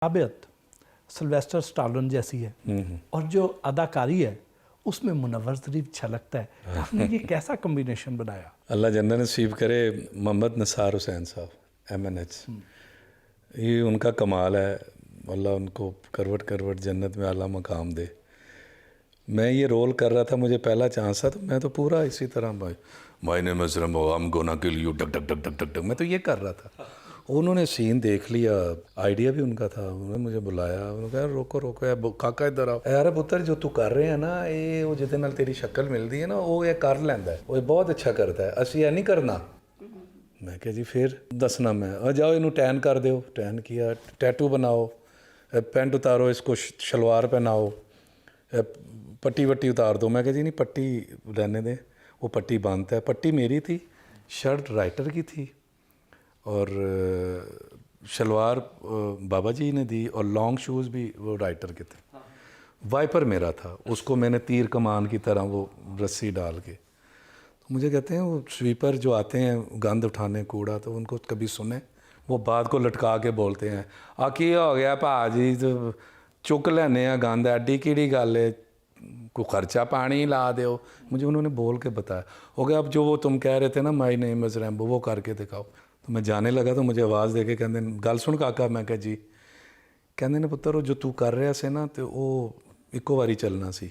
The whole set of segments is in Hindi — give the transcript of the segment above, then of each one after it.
ताबियत सिल्वेस्टर स्टालोन जैसी है और जो अदाकारी है उसमें मुनव्वर ज़रीफ छलकता है। आपने ये कैसा कॉम्बिनेशन बनाया? अल्लाह जन्नत नसीब करे। मोहम्मद निसार हुसैन साहब MNH, ये उनका कमाल है। अल्लाह उनको करवट करवट जन्नत में आला मकाम दे। मैं ये रोल कर रहा था, मुझे पहला चांस था, तो मैं तो पूरा इसी तरह my name is Rambo, I am gonna kill you, duck duck duck duck duck duck, मैं तो ये कर रहा था। उन्होंने सीन देख लिया, आइडिया भी उनका था, उन्होंने मुझे बुलाया, उन्होंने कहा रोको रोको यार काका इधर आओ यार पुत्र, जो तू कर रहे हैं ना ये वो जिहदे नाल तेरी शक्ल मिलती है ना वो ये कर लैंदा है, वो बहुत अच्छा करता है, असी ये नहीं करना। मैं कहा जी फिर दसना, मैं जाओ इनू टैन कर दो। टैन किया, टैटू बनाओ, पेंट उतारो, इसको शलवार पहनाओ, पट्टी वट्टी उतार दो। मैं कहा जी नहीं पट्टी रहने दें, वो पट्टी बांधता है। पट्टी मेरी थी, शर्ट राइटर की थी और शलवार बाबा जी ने दी और लॉन्ग शूज़ भी वो राइटर के थे। वाइपर मेरा था, उसको मैंने तीर कमान की तरह वो रस्सी डाल के, तो मुझे कहते हैं वो स्वीपर जो आते हैं गंद उठाने कूड़ा, तो उनको कभी सुने वो बात को लटका के बोलते हैं की हो गया भाजी तो चुक लेने गंद, एडी किड़ी गल है, को खर्चा पानी ला दो। मुझे उन्होंने बोल के बताया। हो गया अब जो वो तुम कह रहे थे ना माय नेम इज़ रैम्बो, वो करके दिखाओ। तो मैं जाने लगा तो मुझे आवाज़ दे के कहते गल सुन काका। मैं कहा जी। कहते ने पुत्र जो तू कर रहा से ना तो वो इको बारी चलना सी,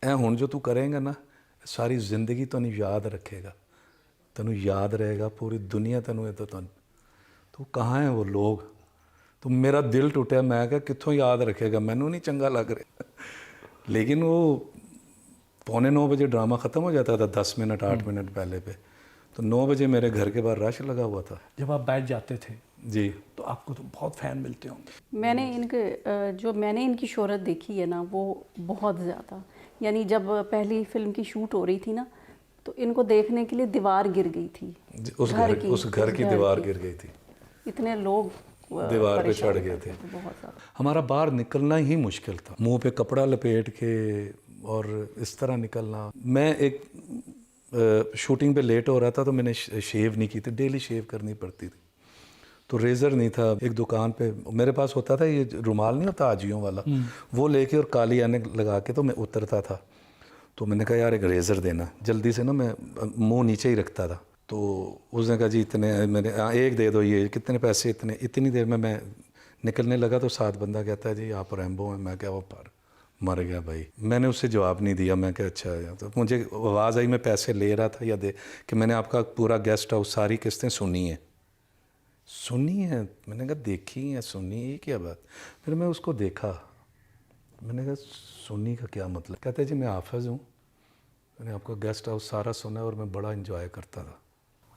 ऐ हुण जो तू करेंगा ना सारी जिंदगी तेन याद रखेगा, तेन याद रहेगा, पूरी दुनिया तेन तो कहाँ है वो लोग। तो मेरा दिल टूटा, मैं क्या कित्थों याद रखेगा, मैनू नहीं चंगा लग रहा। लेकिन वो 8:45 बजे ड्रामा ख़त्म हो जाता था, 10 मिनट 8 मिनट पहले पे, तो 9 बजे मेरे घर के बाहर रश लगा हुआ था। जब आप बैठ जाते थे जी तो आपको तो बहुत फ़ैन मिलते होंगे। मैंने इनकी शोहरत देखी है ना वो बहुत ज़्यादा, यानी जब पहली फिल्म की शूट हो रही थी ना तो इनको देखने के लिए दीवार गिर गई थी, उस घर की दीवार गिर गई थी, इतने लोग दीवार पे चढ़ गए थे। बहुत ज़्यादा हमारा बाहर निकलना ही मुश्किल था, मुंह पे कपड़ा लपेट के और इस तरह निकलना। मैं एक शूटिंग पे लेट हो रहा था तो मैंने शेव नहीं की थी, डेली शेव करनी पड़ती थी, तो रेज़र नहीं था। एक दुकान पे मेरे पास होता था ये रुमाल नहीं होता आजियों वाला, वो लेके और काली आने लगा के तो मैं उतरता था। तो मैंने कहा यार एक रेज़र देना जल्दी से ना, मैं मुंह नीचे ही रखता था। तो उसने कहा जी इतने, मैंने एक दे दो, ये कितने पैसे, इतने। इतनी देर में मैं निकलने लगा तो साथ बंदा कहता है जी आप रैम्बो हैं। मैं क्या वो पर मर गया भाई। मैंने उससे जवाब नहीं दिया। मैं क्या अच्छा है, तो मुझे आवाज़ आई मैं पैसे ले रहा था या दे कि मैंने आपका पूरा गेस्ट हाउस सारी किस्तें सुनी है। मैंने कहा देखी है सुनी, ये क्या बात। फिर मैं उसको देखा, मैंने कहा सुनी का क्या मतलब। कहते हैं जी मैं हाफिज़ हूँ, मैंने आपका गेस्ट हाउस सारा सुना और मैं बड़ा इंजॉय करता था।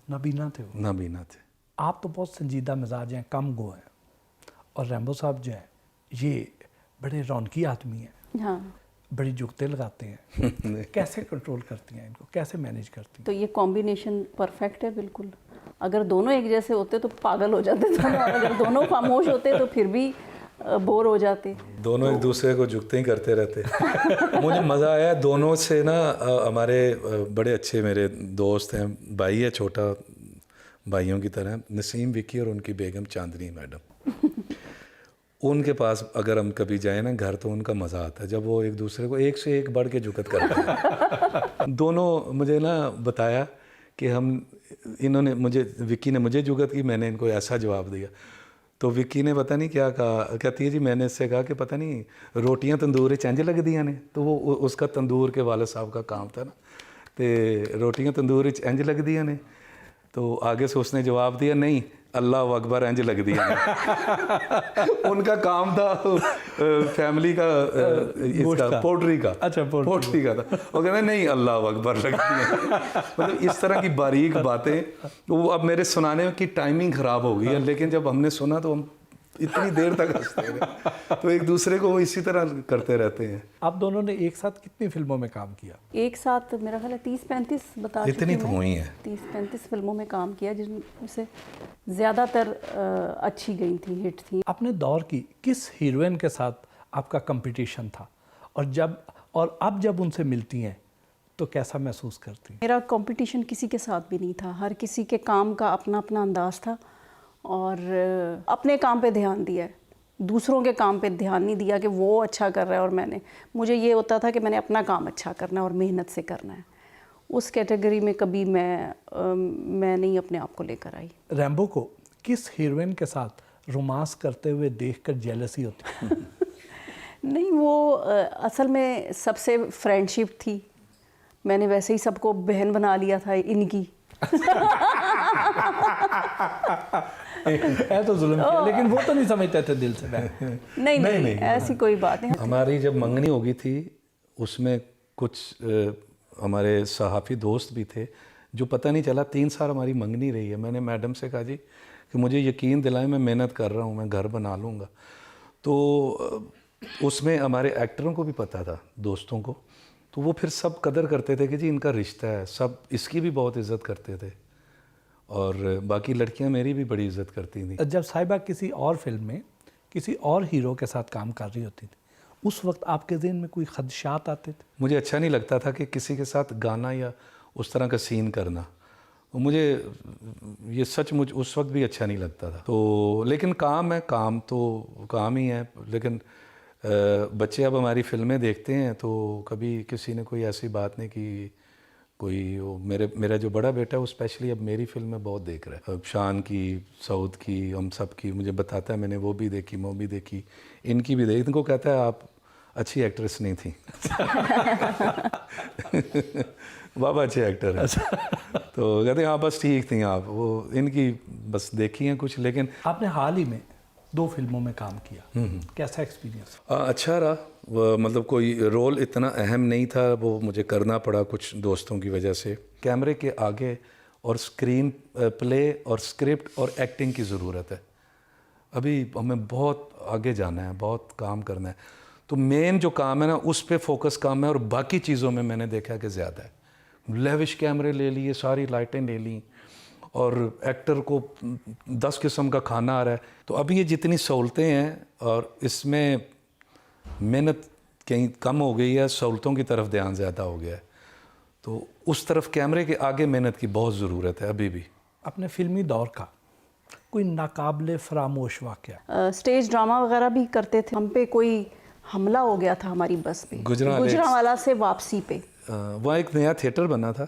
नाबीना थे वो। नाबीना थे। आप तो बहुत संजीदा मिजाज हैं, कम गो हैं, और रैम्बो साहब जो हैं ये बड़े रौनकी आदमी हैं। हाँ, बड़ी जुगते लगाते हैं। कैसे कंट्रोल करती हैं इनको, कैसे मैनेज करती हैं? तो ये कॉम्बिनेशन परफेक्ट है बिल्कुल। अगर दोनों एक जैसे होते तो पागल हो जाते थे, और अगर दोनों खामोश होते तो फिर भी बोर हो जाते। दोनों एक दूसरे को जुगते ही करते रहते। मुझे मज़ा आया दोनों से ना। हमारे बड़े अच्छे मेरे दोस्त हैं, भाई है छोटा, भाइयों की तरह, नसीम विकी और उनकी बेगम चांदनी मैडम। उनके पास अगर हम कभी जाए ना घर तो उनका मज़ा आता है जब वो एक दूसरे को एक से एक बढ़ के जुगत करते हैं। दोनों मुझे ना बताया कि इन्होंने मुझे, विक्की ने मुझे जुगत की, मैंने इनको ऐसा जवाब दिया। तो विक्की ने पता नहीं क्या कहा, कहती है जी मैंने इससे कहा कि पता नहीं रोटियां तंदूर इंज लगदियां ने, तो वो उसका तंदूर के वाले साहब का काम था ना, तो रोटियां तंदूर इंज लगदियां ने। तो आगे से उसने जवाब दिया नहीं अल्लाह अकबर इंज लगदी है। उनका काम था फैमिली का इसका पोल्ट्री का। अच्छा, पोल्ट्री का था। वो कहते नहीं अल्लाह अकबर लगती है। मतलब इस तरह की बारीक बातें, वो अब मेरे सुनाने की टाइमिंग ख़राब हो गई है, लेकिन जब हमने सुना तो हम इतनी देर तक हंसते रहे। तो एक दूसरे को इसी तरह करते रहते हैं। आप दोनों ने एक साथ कितनी फिल्मों में काम किया? एक साथ मेरा ख्याल है 30-35 बता चुकी इतनी हूँ तो हुई है। 30-35 फिल्मों में काम किया, जिनमें से ज़्यादातर अच्छी गई थी, हिट थी। अपने दौर की किस हीरोइन के साथ आपका कंपटीशन था, और अब जब उनसे मिलती हैं तो कैसा महसूस करती हैं? मेरा कंपटीशन किसी के साथ भी नहीं था, हर किसी के काम का अपना अपना अंदाज़ था और अपने काम पे ध्यान दिया है। दूसरों के काम पे ध्यान नहीं दिया कि वो अच्छा कर रहा है और मुझे ये होता था कि मैंने अपना काम अच्छा करना है और मेहनत से करना है। उस कैटेगरी में कभी मैं नहीं अपने आप को लेकर आई। रैम्बो को किस हीरोइन के साथ रोमांस करते हुए देखकर जेलसी होती है? नहीं, वो असल में सबसे फ्रेंडशिप थी। मैंने वैसे ही सबको बहन बना लिया था इनकी। है तो जुल्म किया, लेकिन वो तो नहीं समझते थे दिल से। नहीं, ऐसी कोई बात नहीं। हमारी जब मंगनी होगी थी उसमें कुछ हमारे सहाफ़ी दोस्त भी थे जो पता नहीं चला 3 साल हमारी मंगनी रही है। मैंने मैडम से कहा जी कि मुझे यकीन दिलाएं, मैं मेहनत कर रहा हूँ, मैं घर बना लूँगा। तो उसमें हमारे एक्टरों को भी पता था, दोस्तों को, तो वो फिर सब कदर करते थे कि जी इनका रिश्ता है, सब इसकी भी बहुत इज़्ज़त करते थे और बाकी लड़कियां मेरी भी बड़ी इज़्ज़त करती थी। जब साहिबा किसी और फिल्म में किसी और हीरो के साथ काम कर रही होती थी, उस वक्त आपके ज़हन में कोई खदशात आते थे? मुझे अच्छा नहीं लगता था कि किसी के साथ गाना या उस तरह का सीन करना, मुझे ये सचमुच उस वक्त भी अच्छा नहीं लगता था। तो लेकिन काम है, काम तो काम ही है। लेकिन बच्चे अब हमारी फिल्में देखते हैं तो कभी किसी ने कोई ऐसी बात नहीं की। कोई वो मेरा जो बड़ा बेटा है वो स्पेशली अब मेरी फिल्में बहुत देख रहा है, अब शान की, सऊद की, हम सब की, मुझे बताता है मैंने वो भी देखी, वो भी देखी, इनकी भी देखी। इनको कहता है आप अच्छी एक्ट्रेस नहीं थी। बाबा अच्छे एक्टर हैं। तो कहते हैं हाँ बस ठीक थी आप, वो इनकी बस देखी हैं कुछ। लेकिन आपने हाल ही में 2 फिल्मों में काम किया, कैसा एक्सपीरियंस? अच्छा रहा। मतलब कोई रोल इतना अहम नहीं था, वो मुझे करना पड़ा कुछ दोस्तों की वजह से। कैमरे के आगे और स्क्रीन प्ले और स्क्रिप्ट और एक्टिंग की ज़रूरत है। अभी हमें बहुत आगे जाना है, बहुत काम करना है। तो मेन जो काम है ना उस पे फोकस काम है और बाकी चीज़ों में मैंने देखा कि ज़्यादा है। लेविश कैमरे ले लिए, सारी लाइटें ले ली और एक्टर को 10 किस्म का खाना आ रहा है। तो अभी ये जितनी सहूलतें हैं और इसमें मेहनत कहीं कम हो गई है, सहूलतों की तरफ ध्यान ज़्यादा हो गया है। तो उस तरफ कैमरे के आगे मेहनत की बहुत ज़रूरत है अभी भी। अपने फिल्मी दौर का कोई नाकाबिले फरामोश वाक़या? स्टेज ड्रामा वगैरह भी करते थे। हम पे कोई हमला हो गया था हमारी बस पे, गुजरांवाला से वापसी पे। वहाँ एक नया थिएटर बना था,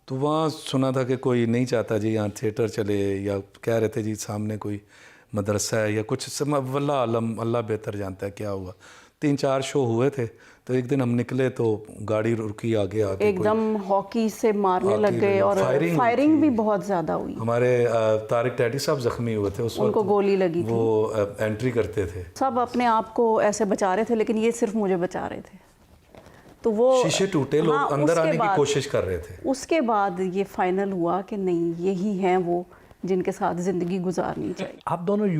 तो वहाँ सुना था कि कोई नहीं चाहता जी यहाँ थिएटर चले, या कह रहे थे जी सामने कोई मदरसा है या कुछ, वल्लाह आलम, अल्लाह बेहतर जानता है क्या हुआ। 3-4 शो हुए थे, तो एक दिन हम निकले तो गाड़ी रुकी आगे एकदम हॉकी से मारने लग गए और फायरिंग भी बहुत ज़्यादा हुई। हमारे तारिक टैटी साहब जख्मी हुए थे उस वक्त, उनको गोली लगी थी। वो एंट्री करते थे। सब अपने आप को ऐसे बचा रहे थे, लेकिन ये सिर्फ मुझे बचा रहे थे। तो वो शीशे टूटे, लोग अंदर आने की कोशिश कर रहे थे। उसके बाद ये फाइनल हुआ कि नहीं, यही हैं वो जिनके साथ ज़िंदगी गुजारनी चाहिए। आप दोनों